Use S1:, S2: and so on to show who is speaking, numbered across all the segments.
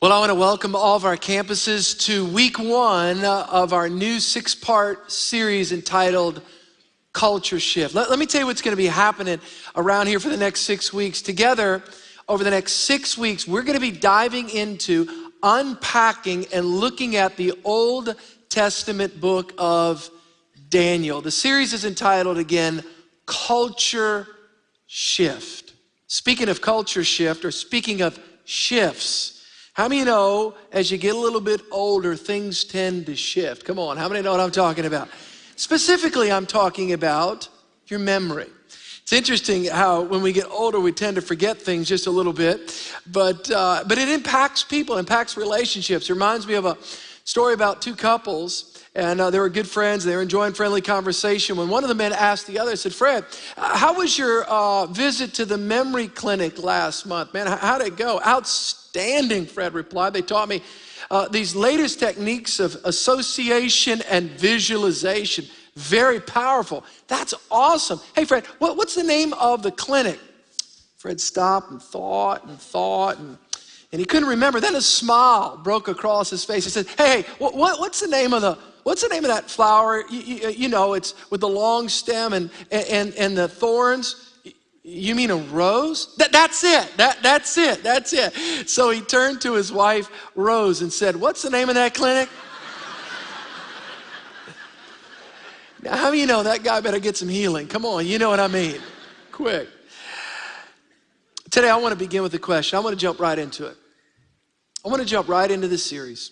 S1: Well, I want to welcome all of our campuses to week one of our new 6-part series entitled Culture Shift. Let me tell you what's going to be happening around here for the next 6 weeks. Together, over the next 6 weeks, we're going to be diving into unpacking and looking at the Old Testament book of Daniel. The series is entitled, again, Culture Shift. Speaking of culture shift, or speaking of shifts, how many know as you get a little bit older, things tend to shift? Come on, how many know what I'm talking about? Specifically, I'm talking about your memory. It's interesting how when we get older, we tend to forget things just a little bit, but it impacts people, impacts relationships. It reminds me of a story about two couples, and they were good friends. They were enjoying friendly conversation when one of the men asked the other, said, "Fred, how was your visit to the memory clinic last month? Man, how'd it go?" "Outstanding," Fred replied. "They taught me these latest techniques of association and visualization. Very powerful." "That's awesome. Hey, Fred, what's the name of the clinic?" Fred stopped and thought, and he couldn't remember. Then a smile broke across his face. He said, "Hey, what's the name of that flower? You know, it's with the long stem and the thorns." "You mean a rose?" That's it. So he turned to his wife, Rose, and said, "What's the name of that clinic?" Now, how do you know that guy better get some healing? Come on, you know what I mean. Quick. Today, I want to begin with a question. I want to jump right into it. I want to jump right into this series.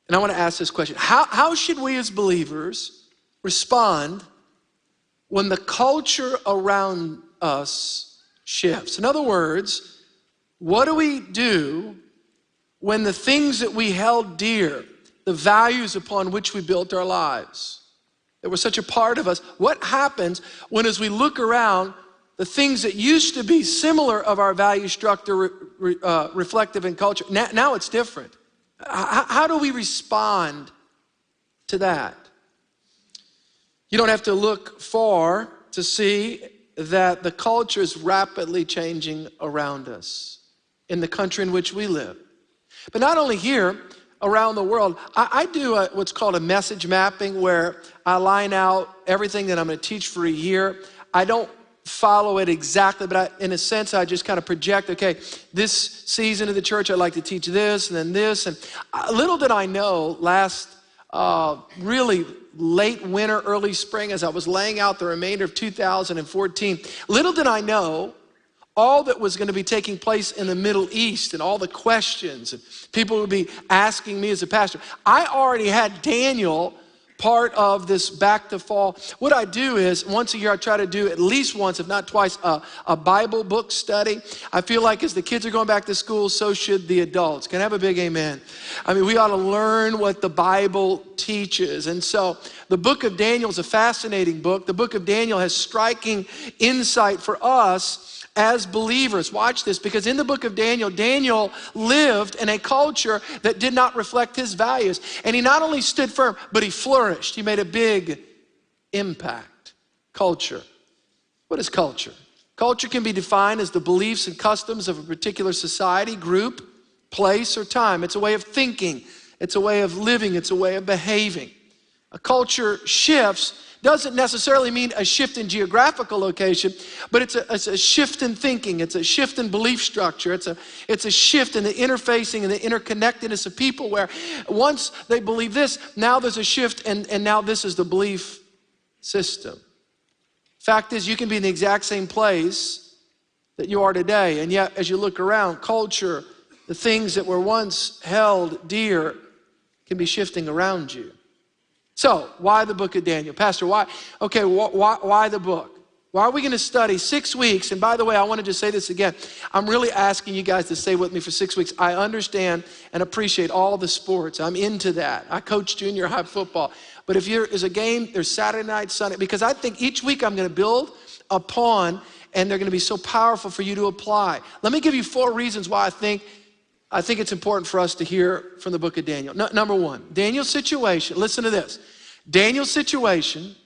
S1: And I want to ask this question. How should we as believers respond when the culture around us shifts? In other words, what do we do when the things that we held dear, the values upon which we built our lives, that were such a part of us, what happens when, as we look around, the things that used to be similar of our value structure, reflective in culture, now it's different? How do we respond to that? You don't have to look far to see that the culture is rapidly changing around us in the country in which we live. But not only here, around the world. I do what's called a message mapping, where I line out everything that I'm going to teach for a year. I don't follow it exactly, but in a sense, I just kind of project, okay, this season of the church, I'd like to teach this, and then this. And little did I know, last really late winter, early spring, as I was laying out the remainder of 2014, little did I know all that was going to be taking place in the Middle East and all the questions and people would be asking me as a pastor. I already had Daniel part of this back to fall. What I do is once a year I try to do at least once, if not twice, a Bible book study. I feel like as the kids are going back to school, so should the adults. Can I have a big amen? I mean, we ought to learn what the Bible teaches. And so the book of Daniel is a fascinating book. The book of Daniel has striking insight for us as believers. Watch this, because in the book of Daniel, Daniel lived in a culture that did not reflect his values. And he not only stood firm, but he flourished. He made a big impact. Culture. What is culture? Culture can be defined as the beliefs and customs of a particular society, group, place, or time. It's a way of thinking. It's a way of living. It's a way of behaving. A culture shifts doesn't necessarily mean a shift in geographical location, but it's a shift in thinking. It's a shift in belief structure. It's a shift in the interfacing and the interconnectedness of people, where once they believe this, now there's a shift, and now this is the belief system. Fact is, you can be in the exact same place that you are today, and yet as you look around, culture, the things that were once held dear can be shifting around you. So, why the book of Daniel? Pastor, why? Okay, why the book? Why are we going to study 6 weeks? And by the way, I want to just say this again. I'm really asking you guys to stay with me for 6 weeks. I understand and appreciate all the sports. I'm into that. I coach junior high football. But if there's a game, there's Saturday night, Sunday, because I think each week I'm going to build upon, and they're going to be so powerful for you to apply. Let me give you 4 reasons why I think it's important for us to hear from the book of Daniel. Number one, Daniel's situation, listen to this. Daniel's situation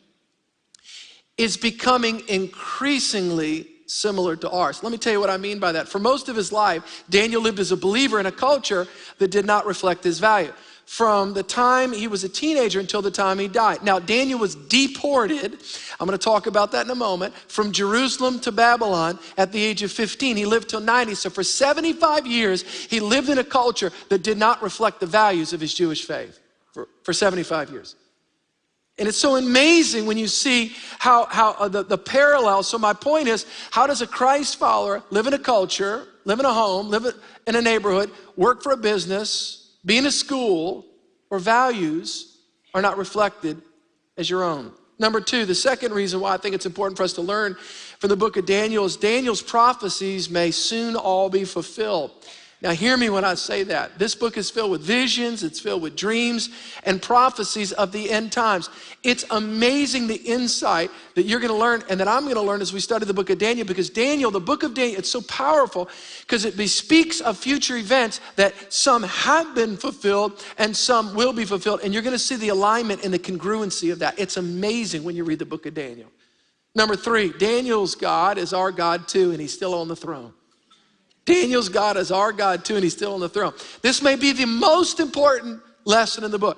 S1: is becoming increasingly similar to ours. Let me tell you what I mean by that. For most of his life, Daniel lived as a believer in a culture that did not reflect his value. From the time he was a teenager until the time he died. Now, Daniel was deported, I'm going to talk about that in a moment, from Jerusalem to Babylon at the age of 15. He lived till 90, so for 75 years, he lived in a culture that did not reflect the values of his Jewish faith for 75 years. And it's so amazing when you see how the parallel. So my point is, how does a Christ follower live in a culture, live in a home, live in a neighborhood, work for a business, be in a school where values are not reflected as your own? Number two, the second reason why I think it's important for us to learn from the book of Daniel is Daniel's prophecies may soon all be fulfilled. Now hear me when I say that. This book is filled with visions, it's filled with dreams and prophecies of the end times. It's amazing the insight that you're gonna learn and that I'm gonna learn as we study the book of Daniel, because Daniel, the book of Daniel, it's so powerful because it bespeaks of future events that some have been fulfilled and some will be fulfilled. And you're gonna see the alignment and the congruency of that. It's amazing when you read the book of Daniel. Number three, Daniel's God is our God too, and he's still on the throne. Daniel's God is our God too, and he's still on the throne. This may be the most important lesson in the book,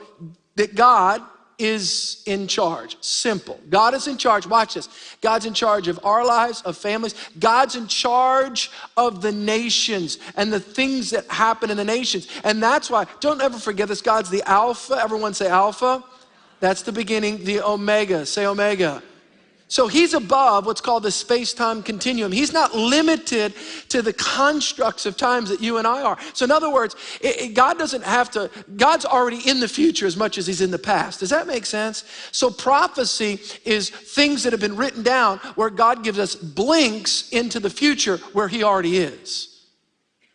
S1: that God is in charge. Simple. God is in charge. Watch this. God's in charge of our lives, of families. God's in charge of the nations and the things that happen in the nations. And that's why, don't ever forget this, God's the Alpha. Everyone say Alpha. That's the beginning, the Omega. Say Omega. So he's above what's called the space-time continuum. He's not limited to the constructs of times that you and I are. So in other words, God doesn't have to, God's already in the future as much as he's in the past. Does that make sense? So prophecy is things that have been written down where God gives us blinks into the future where he already is.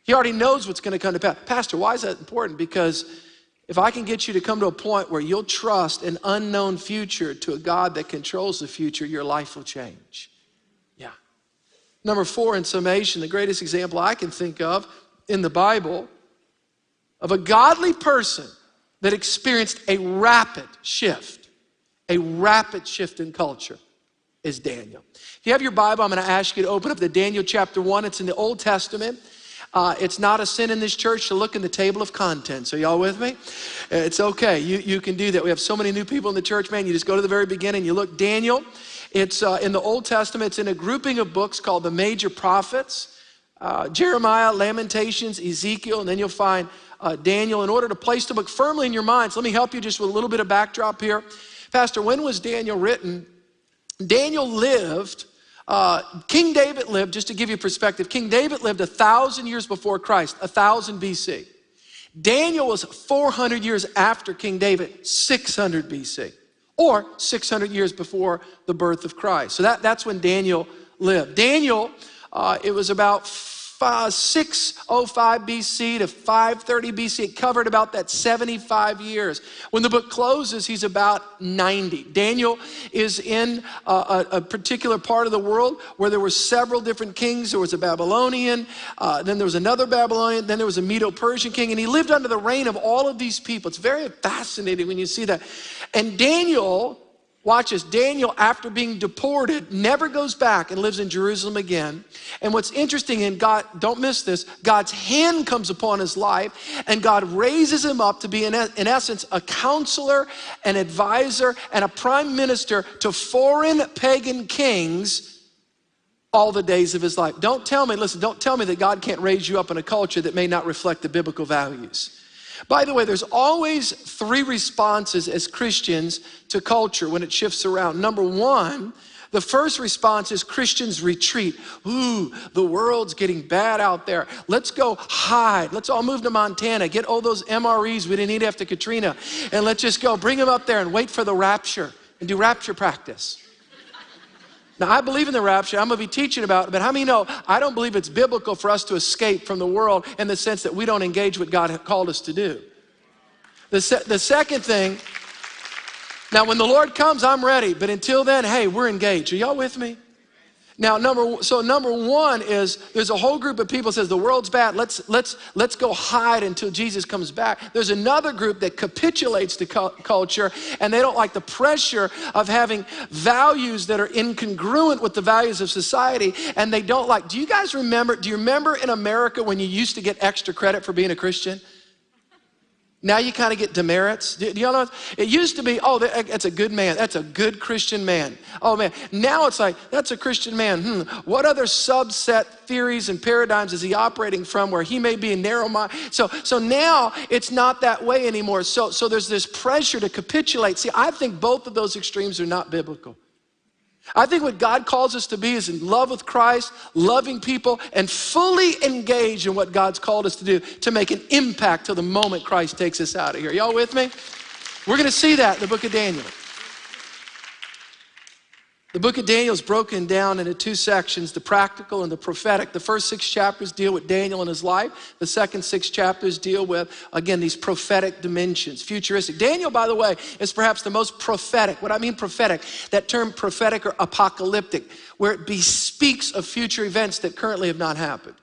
S1: He already knows what's gonna come to pass. Pastor, why is that important? Because if I can get you to come to a point where you'll trust an unknown future to a God that controls the future, your life will change. Yeah. Number four, in summation, the greatest example I can think of in the Bible of a godly person that experienced a rapid shift in culture is Daniel. If you have your Bible, I'm going to ask you to open up to Daniel chapter 1. It's in the Old Testament. It's not a sin in this church to look in the table of contents. Are y'all with me? It's okay. You can do that. We have so many new people in the church, man. You just go to the very beginning. You look, Daniel. It's in the Old Testament. It's in a grouping of books called the major prophets. Jeremiah, Lamentations, Ezekiel, and then you'll find Daniel. In order to place the book firmly in your minds, let me help you just with a little bit of backdrop here. Pastor, when was Daniel written? Daniel lived... King David lived, just to give you perspective, King David lived 1,000 years before Christ, 1000 BC. Daniel was 400 years after King David, 600 BC, or 600 years before the birth of Christ. So that's when Daniel lived. Daniel, it was about 605 BC to 530 BC. It covered about that 75 years. When the book closes, he's about 90. Daniel is in a particular part of the world where there were several different kings. There was a Babylonian, then there was another Babylonian, then there was a Medo-Persian king, and he lived under the reign of all of these people. It's very fascinating when you see that. And Daniel, watch this, Daniel, after being deported, never goes back and lives in Jerusalem again. And what's interesting, and God, don't miss this, God's hand comes upon his life, and God raises him up to be, in essence, a counselor, an advisor, and a prime minister to foreign pagan kings all the days of his life. Don't tell me that God can't raise you up in a culture that may not reflect the biblical values. By the way, there's always three responses as Christians to culture when it shifts around. Number one, the first response is Christians retreat. Ooh, the world's getting bad out there. Let's go hide. Let's all move to Montana, get all those MREs we didn't need after Katrina, and let's just go bring them up there and wait for the rapture and do rapture practice. Now, I believe in the rapture. I'm going to be teaching about it, but how many know I don't believe it's biblical for us to escape from the world in the sense that we don't engage what God called us to do. The second thing, now when the Lord comes, I'm ready, but until then, hey, we're engaged. Are y'all with me? Now, number one is there's a whole group of people that says the world's bad. Let's go hide until Jesus comes back. There's another group that capitulates to culture, and they don't like the pressure of having values that are incongruent with the values of society, and they don't like. Do you remember in America when you used to get extra credit for being a Christian? Now you kind of get demerits. Do y'all know? It used to be, oh, that's a good man. That's a good Christian man. Oh, man. Now it's like, that's a Christian man. What other subset theories and paradigms is he operating from where he may be a narrow mind? So now it's not that way anymore. So there's this pressure to capitulate. See, I think both of those extremes are not biblical. I think what God calls us to be is in love with Christ, loving people, and fully engaged in what God's called us to do to make an impact till the moment Christ takes us out of here. Y'all with me? We're going to see that in the book of Daniel. The book of Daniel is broken down into two sections, the practical and the prophetic. The first 6 chapters deal with Daniel and his life. The second 6 chapters deal with, again, these prophetic dimensions, futuristic. Daniel, by the way, is perhaps the most prophetic. What I mean prophetic, that term prophetic or apocalyptic, where it bespeaks of future events that currently have not happened.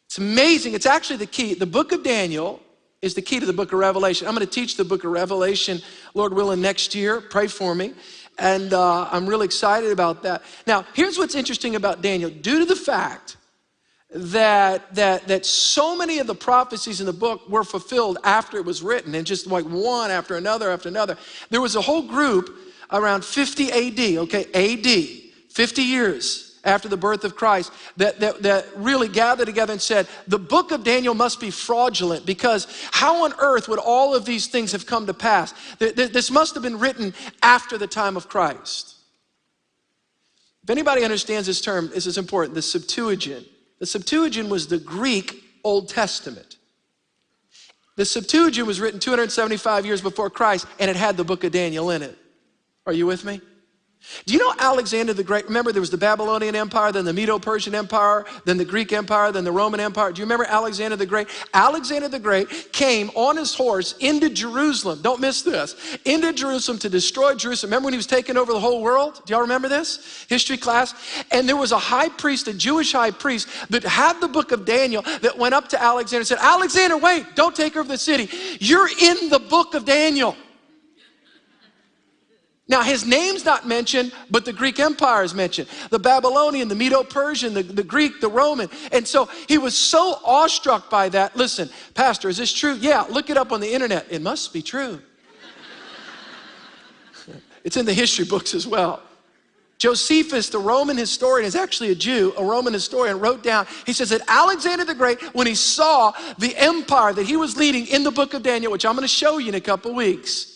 S1: It's amazing. It's actually the key. The book of Daniel is the key to the book of Revelation. I'm going to teach the book of Revelation, Lord willing, next year. Pray for me. And I'm really excited about that. Now, here's what's interesting about Daniel. Due to the fact that so many of the prophecies in the book were fulfilled after it was written, and just like one after another, there was a whole group around 50 AD, okay, AD, 50 years after the birth of Christ, that really gathered together and said, the book of Daniel must be fraudulent, because how on earth would all of these things have come to pass? This must have been written after the time of Christ. If anybody understands this term, this is important, the Septuagint. The Septuagint was the Greek Old Testament. The Septuagint was written 275 years before Christ, and it had the book of Daniel in it. Are you with me? Do you know Alexander the Great? Remember, there was the Babylonian Empire, then the Medo-Persian Empire, then the Greek Empire, then the Roman Empire. Do you remember Alexander the Great? Alexander the Great came on his horse into Jerusalem. Don't miss this. Into Jerusalem to destroy Jerusalem. Remember when he was taking over the whole world? Do y'all remember this? History class? And there was a high priest, a Jewish high priest, that had the book of Daniel that went up to Alexander and said, Alexander, wait, don't take over the city. You're in the book of Daniel. Now, his name's not mentioned, but the Greek Empire is mentioned. The Babylonian, the Medo-Persian, the Greek, the Roman. And so he was so awestruck by that. Listen, Pastor, is this true? Yeah, look it up on the internet. It must be true. It's in the history books as well. Josephus, the Roman historian, is actually a Jew, a Roman historian, wrote down, he says that Alexander the Great, when he saw the empire that he was leading in the book of Daniel, which I'm going to show you in a couple weeks,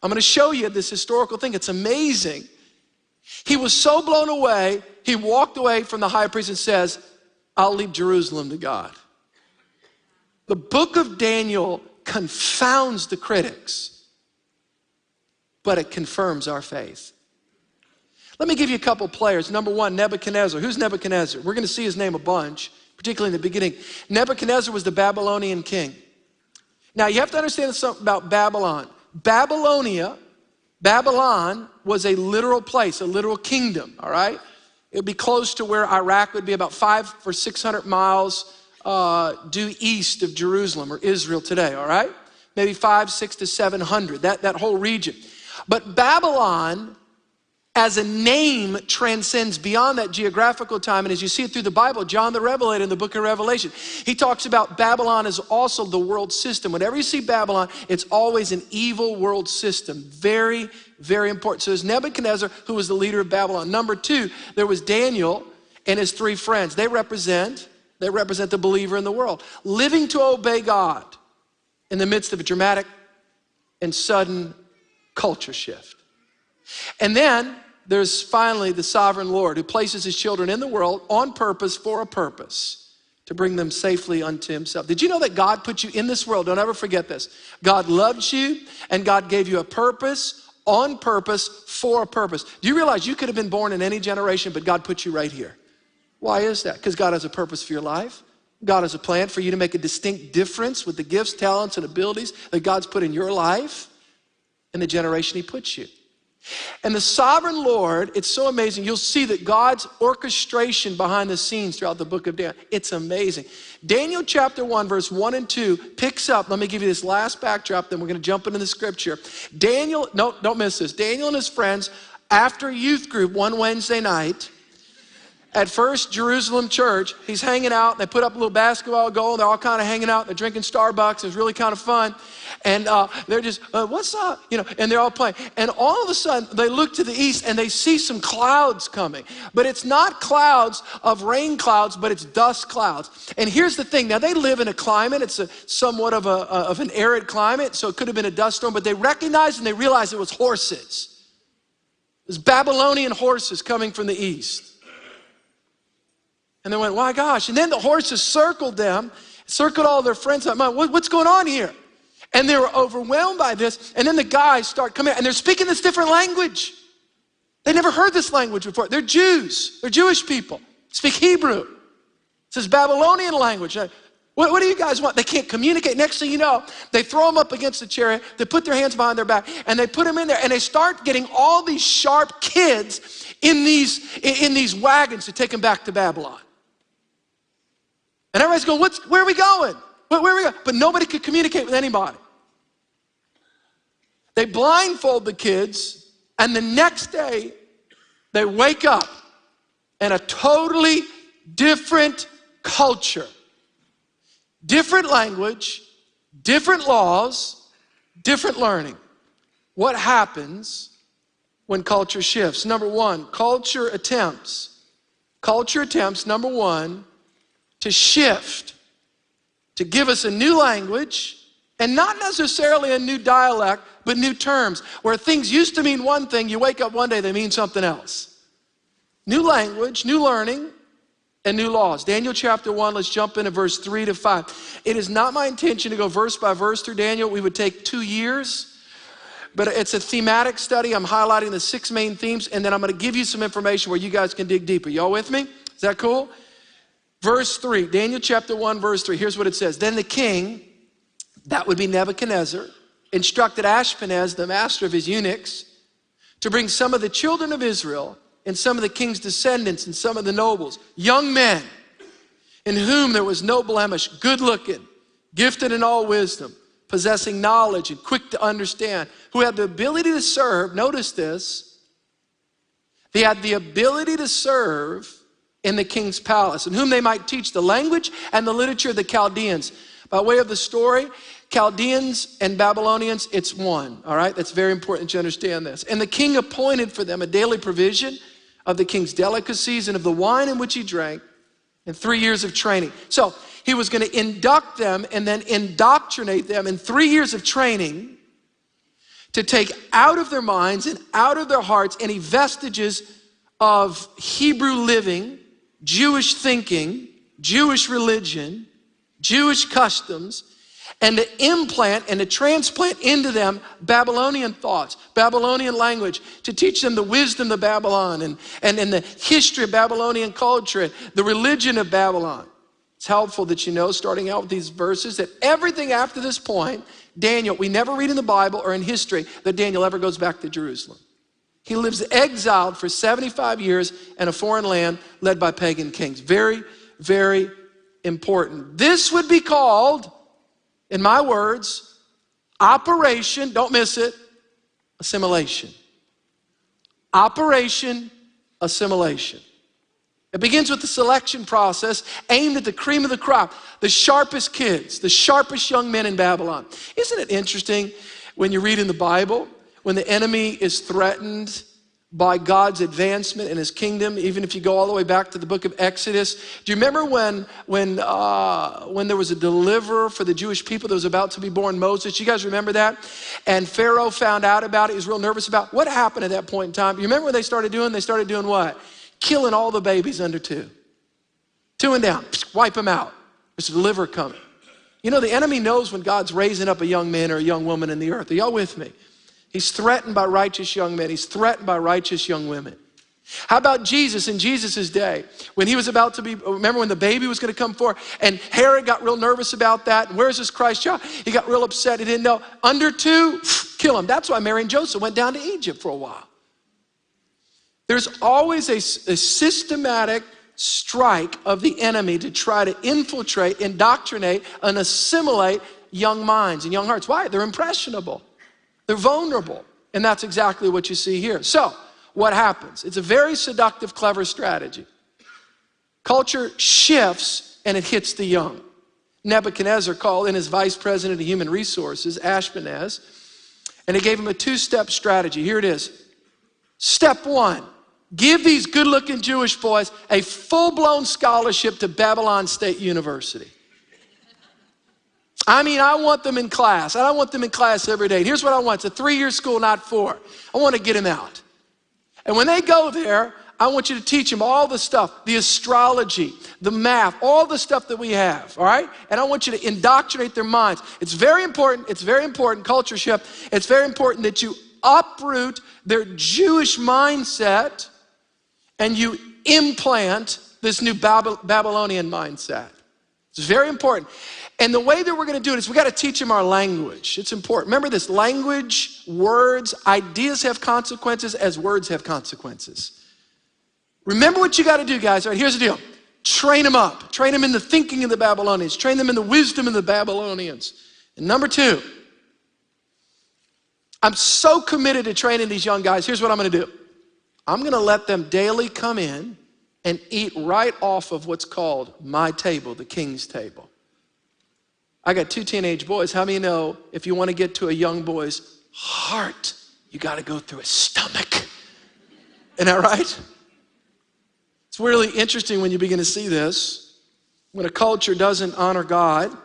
S1: I'm going to show you this historical thing. It's amazing. He was so blown away, he walked away from the high priest and says, I'll leave Jerusalem to God. The book of Daniel confounds the critics, but it confirms our faith. Let me give you a couple players. Number one, Nebuchadnezzar. Who's Nebuchadnezzar? We're going to see his name a bunch, particularly in the beginning. Nebuchadnezzar was the Babylonian king. Now, you have to understand something about Babylon. Babylon was a literal place, a literal kingdom, all right? It would be close to where Iraq would be, about 500 or 600 miles due east of Jerusalem or Israel today, all right? Maybe 500, 600 to 700, that whole region. But Babylon, as a name, transcends beyond that geographical time. And as you see it through the Bible, John the Revelator in the book of Revelation, he talks about Babylon as also the world system. Whenever you see Babylon, it's always an evil world system. Very, very important. So there's Nebuchadnezzar, who was the leader of Babylon. Number two, there was Daniel and his 3 friends. They represent the believer in the world, living to obey God in the midst of a dramatic and sudden culture shift. And then there's finally the sovereign Lord, who places his children in the world on purpose, for a purpose, to bring them safely unto himself. Did you know that God put you in this world? Don't ever forget this. God loved you, and God gave you a purpose, on purpose, for a purpose. Do you realize you could have been born in any generation, but God put you right here? Why is that? Because God has a purpose for your life. God has a plan for you to make a distinct difference with the gifts, talents, and abilities that God's put in your life and the generation he puts you. And the sovereign Lord, it's so amazing. You'll see that God's orchestration behind the scenes throughout the book of Daniel. It's amazing. Daniel chapter 1, verse 1 and 2 picks up. Let me give you this last backdrop, then we're going to jump into the scripture. Daniel, no, don't miss this. Daniel and his friends, after youth group one Wednesday night, at First Jerusalem Church, he's hanging out. They put up a little basketball goal. They're all kind of hanging out. They're drinking Starbucks. It's really kind of fun. And they're just, what's up? You know, and they're all playing. And all of a sudden, they look to the east and they see some clouds coming. But it's not clouds of rain clouds, but it's dust clouds. And here's the thing. Now, they live in a climate. It's somewhat of an arid climate, so it could have been a dust storm. But they recognized and they realized it was horses. It was Babylonian horses coming from the east. And they went, my gosh. And then the horses circled them, circled all their friends. Like, what's going on here? And they were overwhelmed by this. And then the guys start coming out, and they're speaking this different language. They never heard this language before. They're Jews. They're Jewish people. Speak Hebrew. It's this Babylonian language. What do you guys want? They can't communicate. Next thing you know, they throw them up against the chariot. They put their hands behind their back, and they put them in there. And they start getting all these sharp kids in these wagons to take them back to Babylon. And everybody's going, where are we going? Where are we going? But nobody could communicate with anybody. They blindfold the kids, and the next day, they wake up in a totally different culture. Different language, different laws, different learning. What happens when culture shifts? Number one, culture attempts, number one, to shift, to give us a new language, and not necessarily a new dialect, but new terms. Where things used to mean one thing, you wake up one day, they mean something else. New language, new learning, and new laws. Daniel chapter 1, let's jump into verse 3 to 5. It is not my intention to go verse by verse through Daniel. We would take 2 years, but it's a thematic study. I'm highlighting the 6 main themes, and then I'm going to give you some information where you guys can dig deeper. Y'all with me? Is that cool? Verse 3, Daniel chapter 1, verse 3. Here's what it says. Then the king, that would be Nebuchadnezzar, instructed Ashpenaz, the master of his eunuchs, to bring some of the children of Israel and some of the king's descendants and some of the nobles, young men in whom there was no blemish, good looking, gifted in all wisdom, possessing knowledge and quick to understand, who had the ability to serve, notice this, they had the ability to serve in the king's palace, and whom they might teach the language and the literature of the Chaldeans. By way of the story, Chaldeans and Babylonians, it's one, all right? That's very important to understand this. And the king appointed for them a daily provision of the king's delicacies and of the wine in which he drank, and 3 years of training. So he was going to induct them and then indoctrinate them in 3 years of training to take out of their minds and out of their hearts any vestiges of Hebrew living, Jewish thinking, Jewish religion, Jewish customs, and to implant and to transplant into them Babylonian thoughts, Babylonian language, to teach them the wisdom of Babylon and the history of Babylonian culture, the religion of Babylon. It's helpful that you know, starting out with these verses, that everything after this point, Daniel, we never read in the Bible or in history that Daniel ever goes back to Jerusalem. He lives exiled for 75 years in a foreign land led by pagan kings. Very, very important. This would be called, in my words, Operation, don't miss it, assimilation. Operation Assimilation. It begins with the selection process aimed at the cream of the crop, the sharpest kids, the sharpest young men in Babylon. Isn't it interesting when you read in the Bible, when the enemy is threatened by God's advancement in his kingdom, even if you go all the way back to the book of Exodus? Do you remember when there was a deliverer for the Jewish people that was about to be born, Moses? You guys remember that? And Pharaoh found out about it. He was real nervous about it. What happened at that point in time? You remember what they started doing? They started doing what? Killing all the babies under 2. 2 and down, wipe them out. There's a deliverer coming. You know, the enemy knows when God's raising up a young man or a young woman in the earth. Are y'all with me? He's threatened by righteous young men. He's threatened by righteous young women. How about Jesus in Jesus' day? When he was about to be, remember when the baby was going to come forth, and Herod got real nervous about that. And where's this Christ child? He got real upset. He didn't know. Under 2, kill him. That's why Mary and Joseph went down to Egypt for a while. There's always a systematic strike of the enemy to try to infiltrate, indoctrinate, and assimilate young minds and young hearts. Why? They're impressionable. They're vulnerable. And that's exactly what you see here. So, what happens? It's a very seductive, clever strategy. Culture shifts and it hits the young. Nebuchadnezzar called in his vice president of human resources, Ashpenaz, and he gave him a two-step strategy. Here it is. Step one, give these good-looking Jewish boys a full-blown scholarship to Babylon State University. I mean, I want them in class. I want them in class every day. And here's what I want. It's a 3-year school, not 4. I want to get them out. And when they go there, I want you to teach them all the stuff, the astrology, the math, all the stuff that we have, all right? And I want you to indoctrinate their minds. It's very important, culture shift. It's very important that you uproot their Jewish mindset and you implant this new Babylonian mindset. It's very important. And the way that we're going to do it is we got to teach them our language. It's important. Remember this, language, words, ideas have consequences as words have consequences. Remember what you got to do, guys. All right, here's the deal. Train them up. Train them in the thinking of the Babylonians. Train them in the wisdom of the Babylonians. And number 2, I'm so committed to training these young guys. Here's what I'm going to do. I'm going to let them daily come in and eat right off of what's called my table, the king's table. I got 2 teenage boys. How many know if you want to get to a young boy's heart, you got to go through his stomach? Isn't that right? It's really interesting when you begin to see this. When a culture doesn't honor God,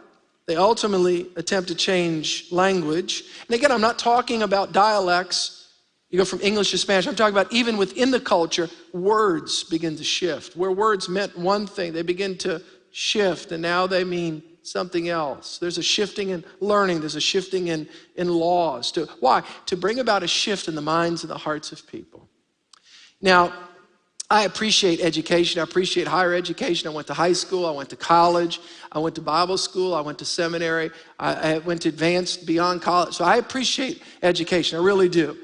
S1: they ultimately attempt to change language. And again, I'm not talking about dialects. You go from English to Spanish. I'm talking about even within the culture, words begin to shift. Where words meant one thing, they begin to shift, and now they mean something else. There's a shifting in learning. There's a shifting in laws. Why? To bring about a shift in the minds and the hearts of people. Now, I appreciate education. I appreciate higher education. I went to high school. I went to college. I went to Bible school. I went to seminary. I went to advanced beyond college. So I appreciate education. I really do.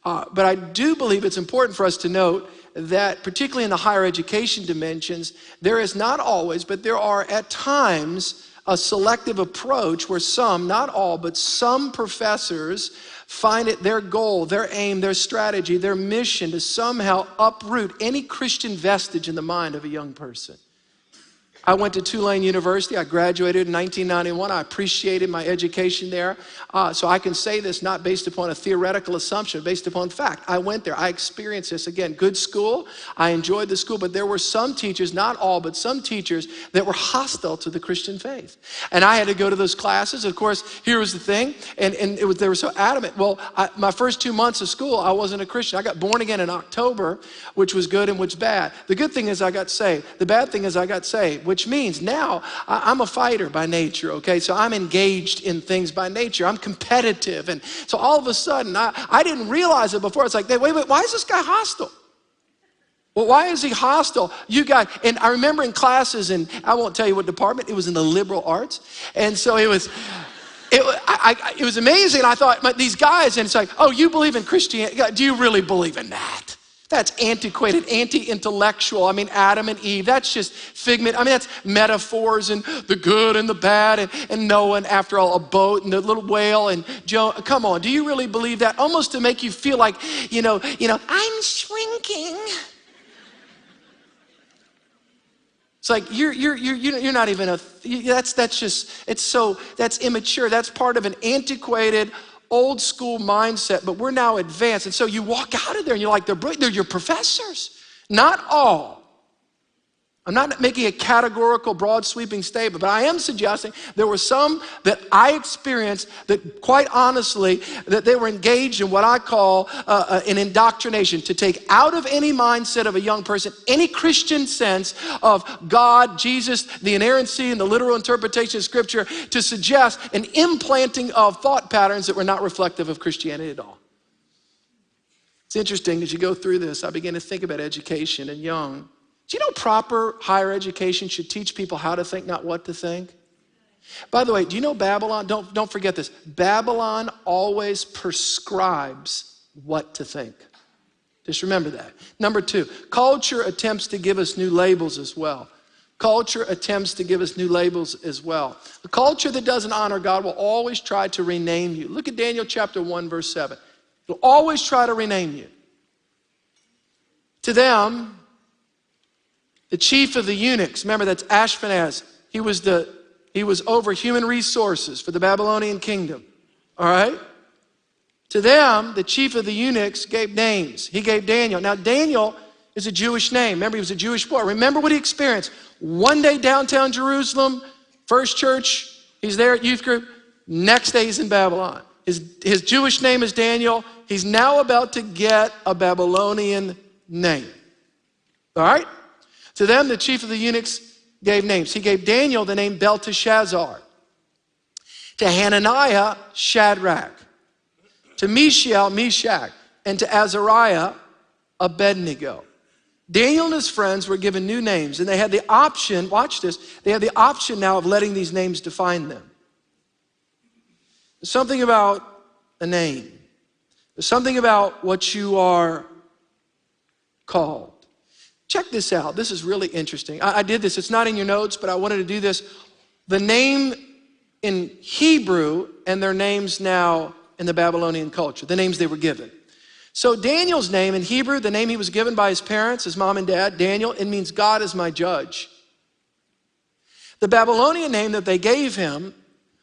S1: But I do believe it's important for us to note that particularly in the higher education dimensions, there is not always, but there are at times a selective approach where some, not all, but some professors find it their goal, their aim, their strategy, their mission to somehow uproot any Christian vestige in the mind of a young person. I went to Tulane University. I graduated in 1991. I appreciated my education there. So I can say this not based upon a theoretical assumption, based upon fact. I went there. I experienced this. Again, good school. I enjoyed the school, but there were some teachers, not all, but some teachers that were hostile to the Christian faith. And I had to go to those classes. Of course, here was the thing, and they were so adamant. Well, my first 2 months of school, I wasn't a Christian. I got born again in October, which was good and which bad. The good thing is I got saved. The bad thing is I got saved, which means now I'm a fighter by nature, okay? So I'm engaged in things by nature. I'm competitive. And so all of a sudden, I didn't realize it before. It's like, wait, why is this guy hostile? Well, why is he hostile? You guys, and I remember in classes, and I won't tell you what department, it was in the liberal arts. And so it was amazing. I thought, these guys, and it's like, oh, you believe in Christianity? Do you really believe in that? That's antiquated, anti-intellectual. I mean, Adam and Eve, that's just figment. I mean, that's metaphors and the good and the bad and Noah, and after all, a boat and the little whale and Jonah. Come on, do you really believe that? Almost to make you feel like, you know, I'm shrinking. It's like you're not even that's immature. That's part of an antiquated, old school mindset, but we're now advanced. And so you walk out of there and you're like, they're your professors. Not all. I'm not making a categorical, broad sweeping statement, but I am suggesting there were some that I experienced that quite honestly, that they were engaged in what I call an indoctrination, to take out of any mindset of a young person, any Christian sense of God, Jesus, the inerrancy and the literal interpretation of Scripture, to suggest an implanting of thought patterns that were not reflective of Christianity at all. It's interesting, as you go through this, I begin to think about education and young. Do you know proper higher education should teach people how to think, not what to think? By the way, do you know Babylon? Don't forget this. Babylon always prescribes what to think. Just remember that. Number two, culture attempts to give us new labels as well. Culture attempts to give us new labels as well. A culture that doesn't honor God will always try to rename you. Look at Daniel chapter 1, verse 7. It'll always try to rename you. To them, the chief of the eunuchs, remember that's Ashpenaz, he was over human resources for the Babylonian kingdom. All right? To them, the chief of the eunuchs gave names. He gave Daniel. Now, Daniel is a Jewish name. Remember, he was a Jewish boy. Remember what he experienced. One day, downtown Jerusalem, First Church, he's there at youth group. Next day, he's in Babylon. His Jewish name is Daniel. He's now about to get a Babylonian name. All right? To them, the chief of the eunuchs gave names. He gave Daniel the name Belteshazzar. To Hananiah, Shadrach. To Mishael, Meshach. And to Azariah, Abednego. Daniel and his friends were given new names, and they had the option, watch this, they had the option now of letting these names define them. There's something about a name. There's something about what you are called. Check this out. This is really interesting. I did this. It's not in your notes, but I wanted to do this. The name in Hebrew and their names now in the Babylonian culture, the names they were given. So Daniel's name in Hebrew, the name he was given by his parents, his mom and dad, Daniel, it means God is my judge. The Babylonian name that they gave him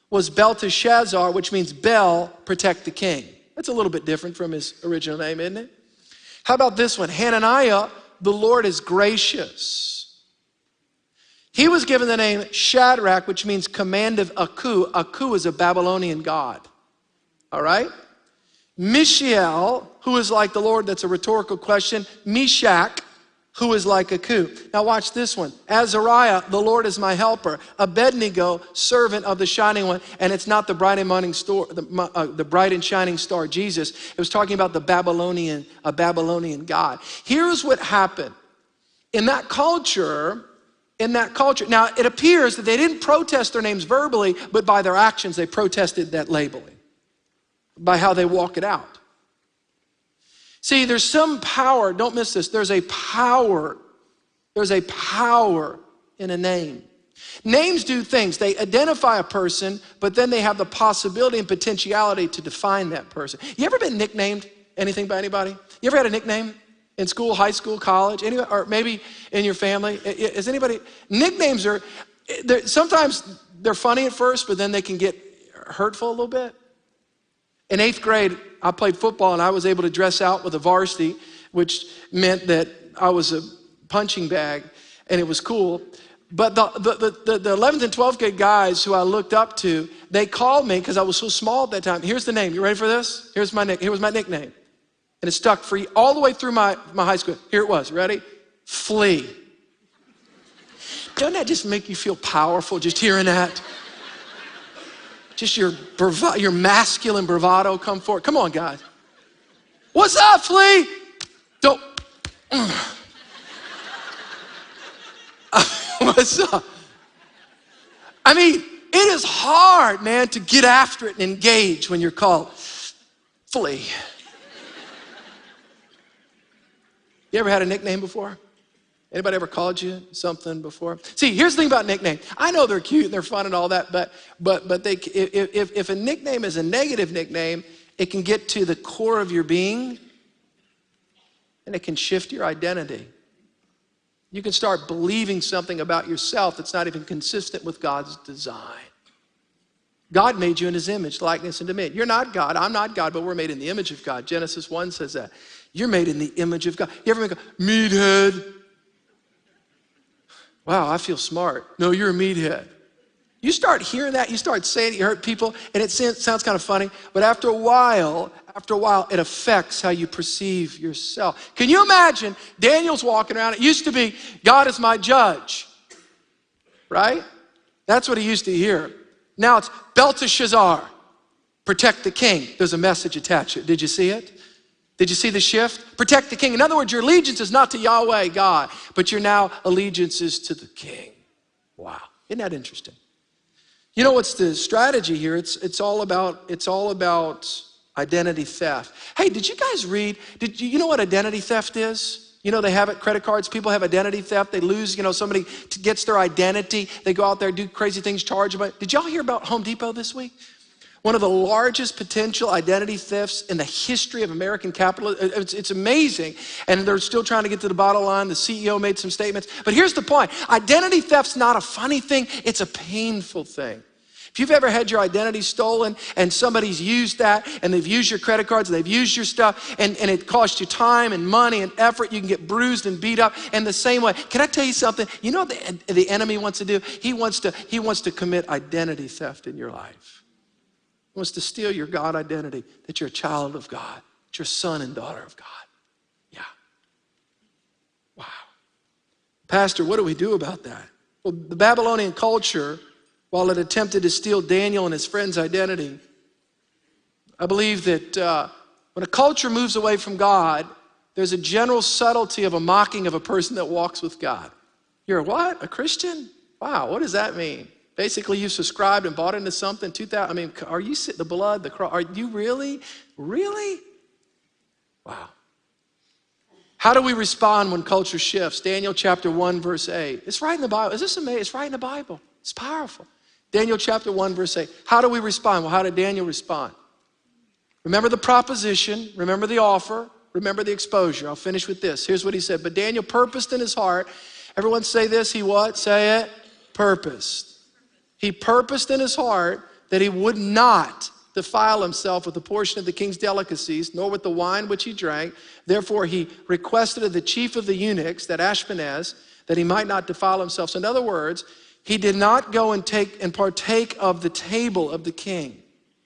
S1: was Belteshazzar, which means Bel, protect the king. That's a little bit different from his original name, isn't it? How about this one? Hananiah, the Lord is gracious. He was given the name Shadrach, which means command of Aku. Aku is a Babylonian god. All right? Mishael, who is like the Lord, that's a rhetorical question. Meshach, who is like Aku. Now watch this one. Azariah, the Lord is my helper. Abednego, servant of the shining one. And it's not the bright and morning star, the bright and shining star, Jesus. It was talking about a Babylonian god. Here's what happened. In that culture, now it appears that they didn't protest their names verbally, but by their actions, they protested that labeling. By how they walk it out. See, there's some power, don't miss this, there's a power in a name. Names do things, they identify a person, but then they have the possibility and potentiality to define that person. You ever been nicknamed anything by anybody? You ever had a nickname in school, high school, college, anywhere, or maybe in your family? Is anybody, nicknames are, sometimes they're funny at first, but then they can get hurtful a little bit. In 8th grade, I played football and I was able to dress out with a varsity, which meant that I was a punching bag and it was cool. But the 11th and 12th grade guys who I looked up to, they called me because I was so small at that time. Here's the name. You ready for this? Here was my nickname. And it stuck for all the way through my high school. Here it was. Ready? Flea. Doesn't that just make you feel powerful just hearing that? Just your masculine bravado come forward. Come on, guys. What's up, Flea? Don't. What's up? I mean, it is hard, man, to get after it and engage when you're called Flea. You ever had a nickname before? Anybody ever called you something before? See, here's the thing about nickname. I know they're cute and they're fun and all that, but if a nickname is a negative nickname, it can get to the core of your being and it can shift your identity. You can start believing something about yourself that's not even consistent with God's design. God made you in his image, likeness, and dominion. You're not God, I'm not God, but we're made in the image of God. Genesis 1 says that. You're made in the image of God. You ever make a meathead? Wow, I feel smart. No, you're a meathead. You start hearing that, you start saying it, you hurt people, and it sounds kind of funny, but after a while, it affects how you perceive yourself. Can you imagine Daniel's walking around? It used to be, God is my judge, right? That's what he used to hear. Now it's Belteshazzar, protect the king. There's a message attached to it. Did you see it? Did you see the shift? Protect the king. In other words, your allegiance is not to Yahweh, God, but your now allegiance is to the king. Wow, isn't that interesting? You know what's the strategy here? It's all about Identity theft. Hey, did you guys read, you know what identity theft is? You know, they have it, credit cards, people have identity theft. They lose, somebody gets their identity. They go out there, do crazy things, charge them. Did y'all hear about Home Depot this week? One of the largest potential identity thefts in the history of American capitalism. It's amazing. And they're still trying to get to the bottom line. The CEO made some statements. But here's the point. Identity theft's not a funny thing. It's a painful thing. If you've ever had your identity stolen and somebody's used that and they've used your credit cards and they've used your stuff and it costs you time and money and effort, you can get bruised and beat up. And the same way, can I tell you something? You know what the enemy wants to do? He wants to commit identity theft in your life. He wants to steal your God identity, that you're a child of God, that you're a son and daughter of God. Yeah. Wow. Pastor, what do we do about that? Well, the Babylonian culture, while it attempted to steal Daniel and his friend's identity, I believe that when a culture moves away from God, there's a general subtlety of a mocking of a person that walks with God. You're a what? A Christian? Wow, what does that mean? Basically, you subscribed and bought into something. Are you the blood, the cross? Are you really? Really? Wow. How do we respond when culture shifts? Daniel chapter 1, verse 8. It's right in the Bible. Is this amazing? It's right in the Bible. It's powerful. Daniel chapter 1, verse 8. How do we respond? Well, how did Daniel respond? Remember the proposition. Remember the offer. Remember the exposure. I'll finish with this. Here's what he said. But Daniel purposed in his heart. Everyone say this. He what? Say it. Purposed. He purposed in his heart that he would not defile himself with a portion of the king's delicacies, nor with the wine which he drank. Therefore, he requested of the chief of the eunuchs, that Ashpenaz, that he might not defile himself. So in other words, he did not go and partake of the table of the king.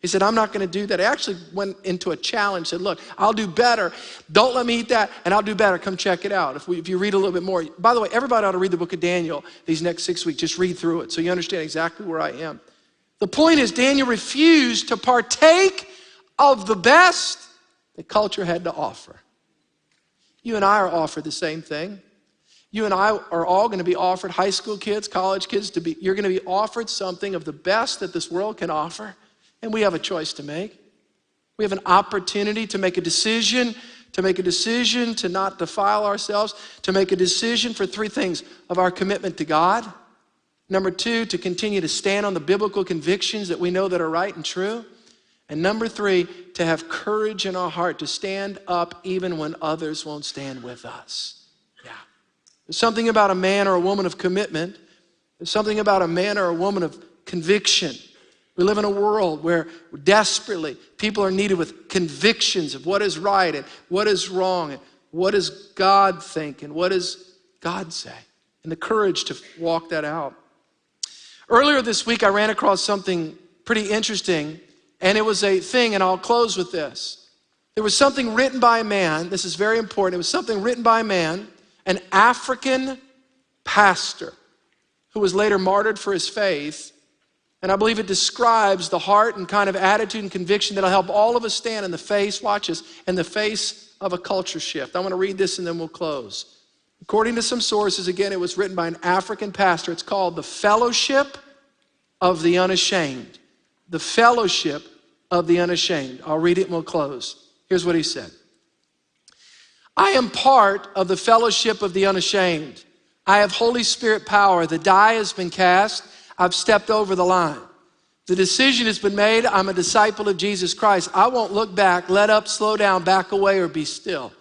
S1: He said, I'm not going to do that. He actually went into a challenge, said, look, I'll do better. Don't let me eat that, and I'll do better. Come check it out. If you read a little bit more. By the way, everybody ought to read the book of Daniel these next 6 weeks. Just read through it so you understand exactly where I am. The point is, Daniel refused to partake of the best that culture had to offer. You and I are offered the same thing. You and I are all going to be offered, high school kids, college kids, you're going to be offered something of the best that this world can offer. And we have a choice to make. We have an opportunity to make a decision, to not defile ourselves, to make a decision for 3 things: of our commitment to God. Number 2, to continue to stand on the biblical convictions that we know that are right and true. And number 3, to have courage in our heart to stand up even when others won't stand with us. Yeah. There's something about a man or a woman of commitment. There's something about a man or a woman of conviction. We live in a world where desperately people are needed with convictions of what is right and what is wrong and what does God think and what does God say, and the courage to walk that out. Earlier this week, I ran across something pretty interesting, and it was a thing, and I'll close with this. There was something written by a man. This is very important. It was something written by a man, an African pastor, who was later martyred for his faith. And I believe it describes the heart and kind of attitude and conviction that'll help all of us stand in the face, watch us, in the face of a culture shift. I want to read this and then we'll close. According to some sources, again, it was written by an African pastor. It's called The Fellowship of the Unashamed. The Fellowship of the Unashamed. I'll read it and we'll close. Here's what he said. I am part of the fellowship of the unashamed. I have Holy Spirit power. The die has been cast. I've stepped over the line. The decision has been made. I'm a disciple of Jesus Christ. I won't look back, let up, slow down, back away, or be still.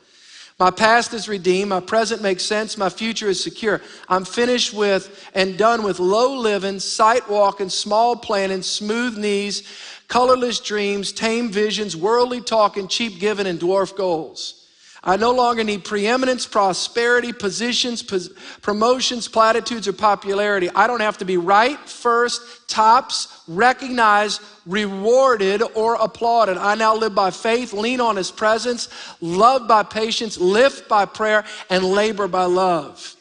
S1: My past is redeemed. My present makes sense. My future is secure. I'm finished with and done with low living, sight walking, small planning, smooth knees, colorless dreams, tame visions, worldly talking, cheap giving, and dwarf goals. I no longer need preeminence, prosperity, positions, promotions, platitudes, or popularity. I don't have to be right, first, tops, recognized, rewarded, or applauded. I now live by faith, lean on His presence, love by patience, live by prayer, and labor by love.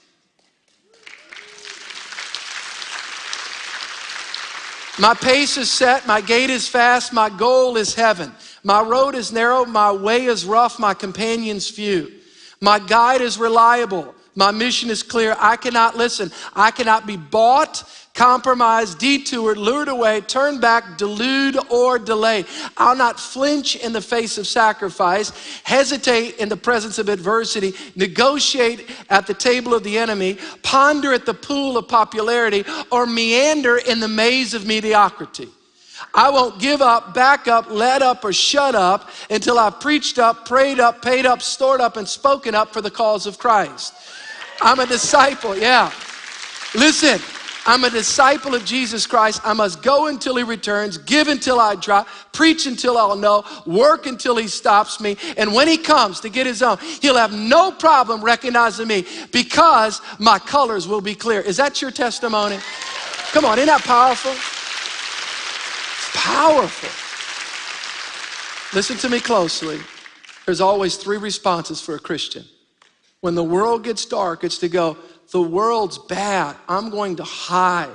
S1: My pace is set, my gait is fast, my goal is heaven. My road is narrow, my way is rough, my companions few. My guide is reliable, My mission is clear. I cannot be bought, compromised, detoured, lured away, turned back, delude, or delay. I'll not flinch in the face of sacrifice, hesitate in the presence of adversity, negotiate at the table of the enemy, ponder at the pool of popularity, or meander in the maze of mediocrity. I won't give up, back up, let up, or shut up until I've preached up, prayed up, paid up, stored up, and spoken up for the cause of Christ. I'm a disciple, yeah. Listen, I'm a disciple of Jesus Christ. I must go until he returns, give until I drop, preach until I'll know, work until he stops me. And when he comes to get his own, he'll have no problem recognizing me because my colors will be clear. Is that your testimony? Come on, isn't that powerful? Powerful. Listen to me closely. There's always three responses for a Christian. When the world gets dark, it's to go, the world's bad, I'm going to hide.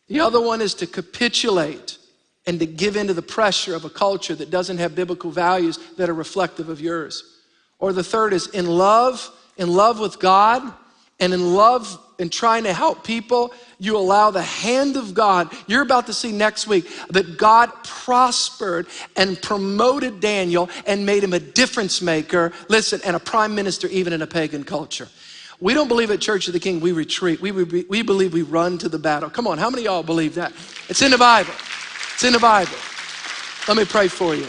S1: The other one is to capitulate and to give in to the pressure of a culture that doesn't have biblical values that are reflective of yours. Or the third is in love with God, and in love and trying to help people, you allow the hand of God. You're about to see next week that God prospered and promoted Daniel and made him a difference maker, listen, and a prime minister even in a pagan culture. We don't believe at Church of the King we retreat. We believe we run to the battle. Come on, how many of y'all believe that? It's in the Bible. It's in the Bible. Let me pray for you.